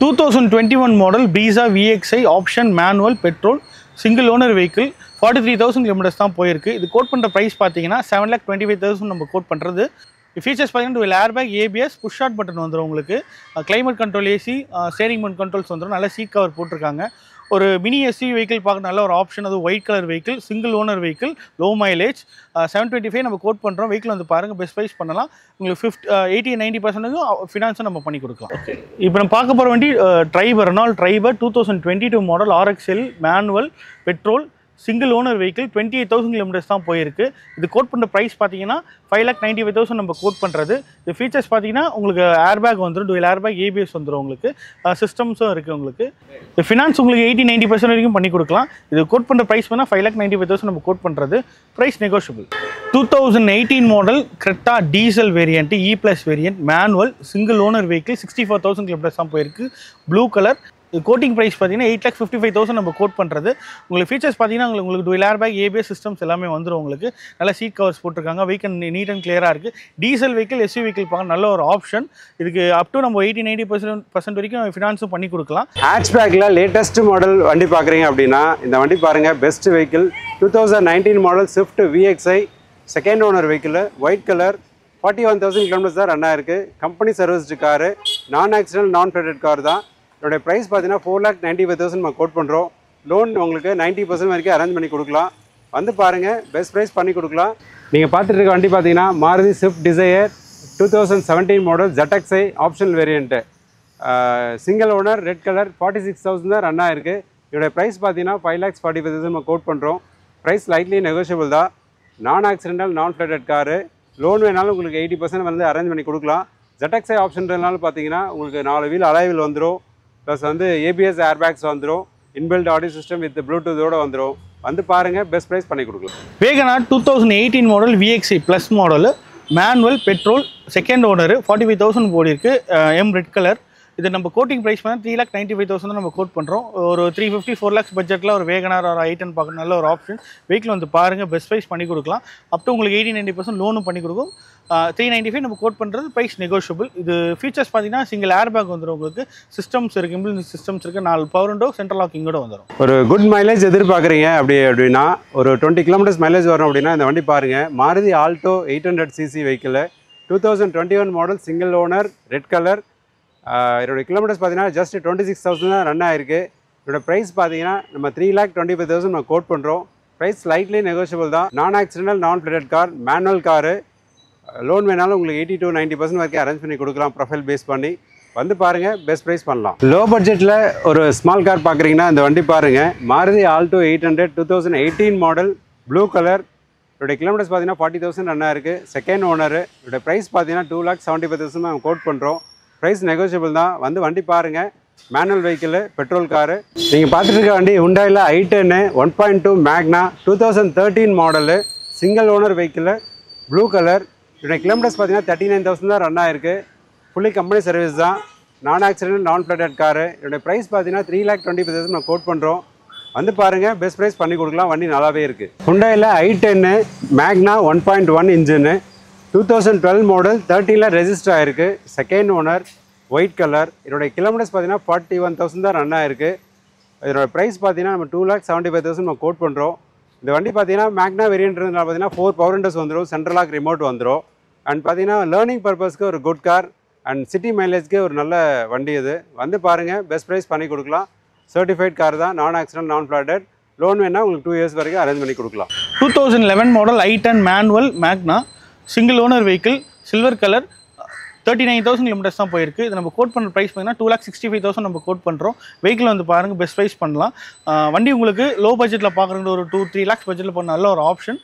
2021 model Brezza VXi option manual petrol single owner vehicle 43,000 kilometers தான் போயிருக்கு. இது code பண்ற பிரைஸ் பாத்தீங்கன்னா 7,25,000 நம்ம கோட் பண்றது. ஃபீச்சர்ஸ் பாத்தீங்கன்னா dual airbag, ABS, push start button வந்துரும் உங்களுக்கு. climate control AC, steering mount controls வந்துரும். நல்ல சீட் கவர் போட்டுருக்காங்க. ஒரு மினி எஸ்யூவி வெஹிக்கிள் பார்க்க நல்ல ஒரு ஆப்ஷன். அது white colour vehicle, single owner vehicle, low mileage. 725 நம்ம கோட் பண்ணுறோம். வெஹிக்கிள் வந்து பாருங்கள், பெஸ்ட் ப்ரைஸ் பண்ணலாம். உங்களுக்கு 80-90% ஃபினான்ஸும் நம்ம பண்ணி கொடுக்கலாம். ஓகே, இப்போ நம்ம பார்க்க போகிற வண்டி Triber, Renault Triber 2022 model RXL manual petrol single owner vehicle 28,000 kilometres தான் போயிருக்கு. இது கோட் பண்ணுற ப்ரைஸ் பார்த்தீங்கன்னா 5,95,000 நம்ம கோட் பண்ணுறது. இது ஃபீச்சர்ஸ் பார்த்தீங்கன்னா உங்களுக்கு ஏர்பேக் வந்துடும், dual airbag, ABS வந்துடும். உங்களுக்கு சிஸ்டம்ஸும் இருக்குது. உங்களுக்கு இது ஃபினான்ஸ் உங்களுக்கு 80-90% வரைக்கும் பண்ணி கொடுக்கலாம். இது கோட் பண்ணுற ப்ரைஸ் பண்ணால் 5,95,000 நம்ம கோட் பண்ணுறது. Price negotiable. 2018 model Creta diesel variant, E+ variant, manual single owner vehicle 64,000 kilometres தான் போயிருக்கு. Blue colour. கோட்டிங் ப்ரைஸ் பார்த்தீங்கன்னா 8,55,000 நம்ம கோட் பண்ணுறது. உங்களுக்கு ஃபீச்சர்ஸ் பார்த்தீங்கன்னா உங்களுக்கு dual airbag, ABS சிஸ்டம்ஸ் எல்லாமே வந்துடும். உங்களுக்கு நல்ல சீட் கவர்ஸ் போட்டிருக்காங்க. வெஹிக்கிள் நீட் அண்ட் கிளியராக இருக்குது. டீசல் வெஹிக்கிள், எஸ்யூ வெஹிக்கிள் பார்க்க நல்ல ஒரு ஆப்ஷன். இதுக்கு அப் டு நம்ம 80-90% வரைக்கும் ஃபினான்ஸும் பண்ணி கொடுக்கலாம். ஹேட்ச்பேக்கில் லேட்டஸ்ட் மாடல் வண்டி பார்க்குறீங்க அப்படின்னா இந்த வண்டி பாருங்கள். Best vehicle 2019 model Swift VXi second owner vehicle, white colour, 41,000 kilometres தான் ரன் ஆயிருக்கு. கம்பெனி சர்வீஸ்டு காரு, நான் ஆக்சிடென்ட் நான் ஃபெடட் கார் தான். இதோடைய ப்ரைஸ் பார்த்தீங்கன்னா 4,95,000 நம்ம கோட் பண்ணுறோம். லோன் உங்களுக்கு 90% வரைக்கும் அரேஞ்ச் பண்ணி கொடுக்கலாம். வந்து பாருங்கள், பெஸ்ட் ப்ரைஸ் பண்ணி கொடுக்கலாம். நீங்கள் பார்த்துட்டு இருக்க வண்டி பார்த்தீங்கன்னா Maruti Swift desire 2017 model ZXi optional variant, single owner, red colour, 46,000 தான் ரன் ஆயிருக்கு. இதோடைய ப்ரைஸ் பார்த்தீங்கன்னா 5,45,000 நம்ம கோட் பண்ணுறோம். ப்ரைஸ் லைட்லி நெகோஷியபிள் தான். நான் ஆக்சிடென்டல் நான் ஃப்ளட்டட் காரு. லோன் வேணாலும் உங்களுக்கு 80% வந்து அரேஞ்ச் பண்ணி கொடுக்கலாம். ZXi ஆப்ஷன்றதுனால பார்த்தீங்கன்னா உங்களுக்கு 4 வீல் அலாய்வில் வந்துடும். ப்ளஸ் வந்து ABS ஏர்பேக்ஸ் வந்துடும். இன்பில்ட் ஆடியோ சிஸ்டம் வித் ப்ளூடூத்தோடு வந்துடும். வந்து பாருங்கள், பெஸ்ட் ப்ரைஸ் பண்ணி கொடுக்கலாம். Wagon R 2018 model VXi plus model, manual petrol second owner, 45,000 போடி இருக்குது. Red colour. இது நம்ம கோட்டிங் ப்ரைஸ் பண்ணால் 3,95,000 தான் நம்ம கோட் பண்ணுறோம். ஒரு 350-4 lakhs பட்ஜெட்டில் ஒரு வேகனார் ஒரு i10 பார்க்க நல்ல ஒரு ஆப்ஷன். வெஹிக்கிள் வந்து பாருங்கள், பெஸ்ட் ப்ரைஸ் பண்ணி கொடுக்கலாம். அப் டு உங்களுக்கு 80-90% லோனும் பண்ணி கொடுக்கும். 395 நம்ம கோட் பண்ணுறது. Price negotiable. இது ஃபீச்சர்ஸ் பார்த்தீங்கன்னா சிங்கிள் ஏர்பேக் வந்துடும். உங்களுக்கு சிஸ்டம்ஸ் இருக்குது, இம்பிள் சிஸ்டம்ஸ் இருக்குது, 4 பவர் விண்டோ, சென்ட்ரல் லாக்கிங்கோட வந்துடும். ஒரு குட் மைலேஜ் எதிர்பார்க்குறீங்க அப்படின்னா ஒரு 20 கிலோமீட்டர்ஸ் மைலேஜ் வரும் அப்படின்னா இந்த வண்டி பாருங்கள். Maruti Alto 800cc vehicle 2021 model single owner, red colour. இதோட கிலோமீட்டர்ஸ் பார்த்தீங்கன்னா ஜஸ்ட் 26,000 தான் ரன் ஆயிருக்கு. இதோட ப்ரைஸ் பார்த்தீங்கன்னா நம்ம 3,25,000 நம்ம கோட் பண்ணுறோம். ப்ரைஸ் ஸ்லைட்லி நெகோஷியபிள் தான். நான் ஆக்சிடென்டல் நான் flooded car, manual car. Loan வேணாலும் உங்களுக்கு 80-90% வரைக்கும் அரேஞ்ச் பண்ணி கொடுக்கலாம் ப்ரொஃபைல் பேஸ் பண்ணி. வந்து பாருங்கள், பெஸ்ட் ப்ரைஸ் பண்ணலாம். லோ பட்ஜெட்டில் ஒரு ஸ்மால் கார் பார்க்குறீங்கன்னா இந்த வண்டி பாருங்கள். Maruti Alto 800 2018 model, blue colour. இதோடைய கிலோமீட்டர்ஸ் பார்த்தீங்கன்னா 40,000 ரன் ஆயிருக்கு. Second owner. இதோட ப்ரைஸ் பார்த்தீங்கன்னா 2,75,000 நம்ம கோட் பண்ணுறோம். ப்ரைஸ் நெகோஷியபிள் தான். வந்து வண்டி பாருங்கள். Manual vehicle, petrol car. நீங்கள் பார்த்துட்டு இருக்க வண்டி ஹுண்டாயில் i10 1.2 மேக்னா 2013 model, single owner vehicle, blue colour. இதோடைய கிலோமீட்டர்ஸ் பார்த்தீங்கன்னா 39,000 தான் ரன் ஆயிருக்கு. ஃபுல்லி கம்பெனி சர்வீஸ் தான். நான் ஆக்சிடென்ட் நான் ஃப்ளட்டட் காரு. இதோடைய ப்ரைஸ் பார்த்தீங்கன்னா 3,25,000 நம்ம கோட் பண்ணுறோம். வந்து பாருங்கள், பெஸ்ட் ப்ரைஸ் பண்ணி கொடுக்கலாம். வண்டி நல்லாவே இருக்குது. ஹுண்டாயில் i10 மேக்னா 1.1 இன்ஜினு 2012 மாடல் 13ல் ரெஜிஸ்டர் ஆகிருக்கு. Second owner, white colour. இதோடைய கிலோமீட்டர்ஸ் பார்த்தீங்கன்னா 41,000 தான் ரன் ஆயிருக்கு. இதோட ப்ரைஸ் பார்த்தீங்கன்னா நம்ம 2,75,000 நம்ம கோட் பண்ணுறோம். இந்த வண்டி பார்த்தீங்கன்னா மேக்னா வேரியன்ட்னால பார்த்தீங்கன்னா 4 பவர் விண்டோஸ் வந்துடும், சென்ட்ரல் லாக் ரிமோட் வந்துடும். அண்ட் பார்த்தீங்கன்னா லேர்னிங் பர்பஸ்க்கு ஒரு குட் கார் அண்ட் சிட்டி மைலேஜ்க்கு ஒரு நல்ல வண்டி இது. வந்து பாருங்கள், பெஸ்ட் ப்ரைஸ் பண்ணி கொடுக்கலாம். சர்டிஃபைட் கார் தான், நான் ஆக்சிடென்ட் நான் ஃப்ளட்டட். லோன் வேணால் உங்களுக்கு 2 years வரைக்கும் அரேஞ்ச் பண்ணி கொடுக்கலாம். 2011 மாடல் i10 மேனுவல் மேக்னா single owner vehicle, silver colour, 39,000 kilometres தான் போயிருக்கு. இது நம்ம கோட் பண்ணுற ப்ரைஸ் பார்த்தீங்கன்னா 2,65,000 நம்ம கோட் பண்ணுறோம். வெஹிக்கிள் வந்து பாருங்கள், பெஸ்ட் ப்ரைஸ் பண்ணலாம். வண்டி உங்களுக்கு லோ பட்ஜெட்டில் பார்க்குறது ஒரு 2-3 lakhs பட்ஜெட்டில் பண்ண நல்ல ஒரு ஆப்ஷன்.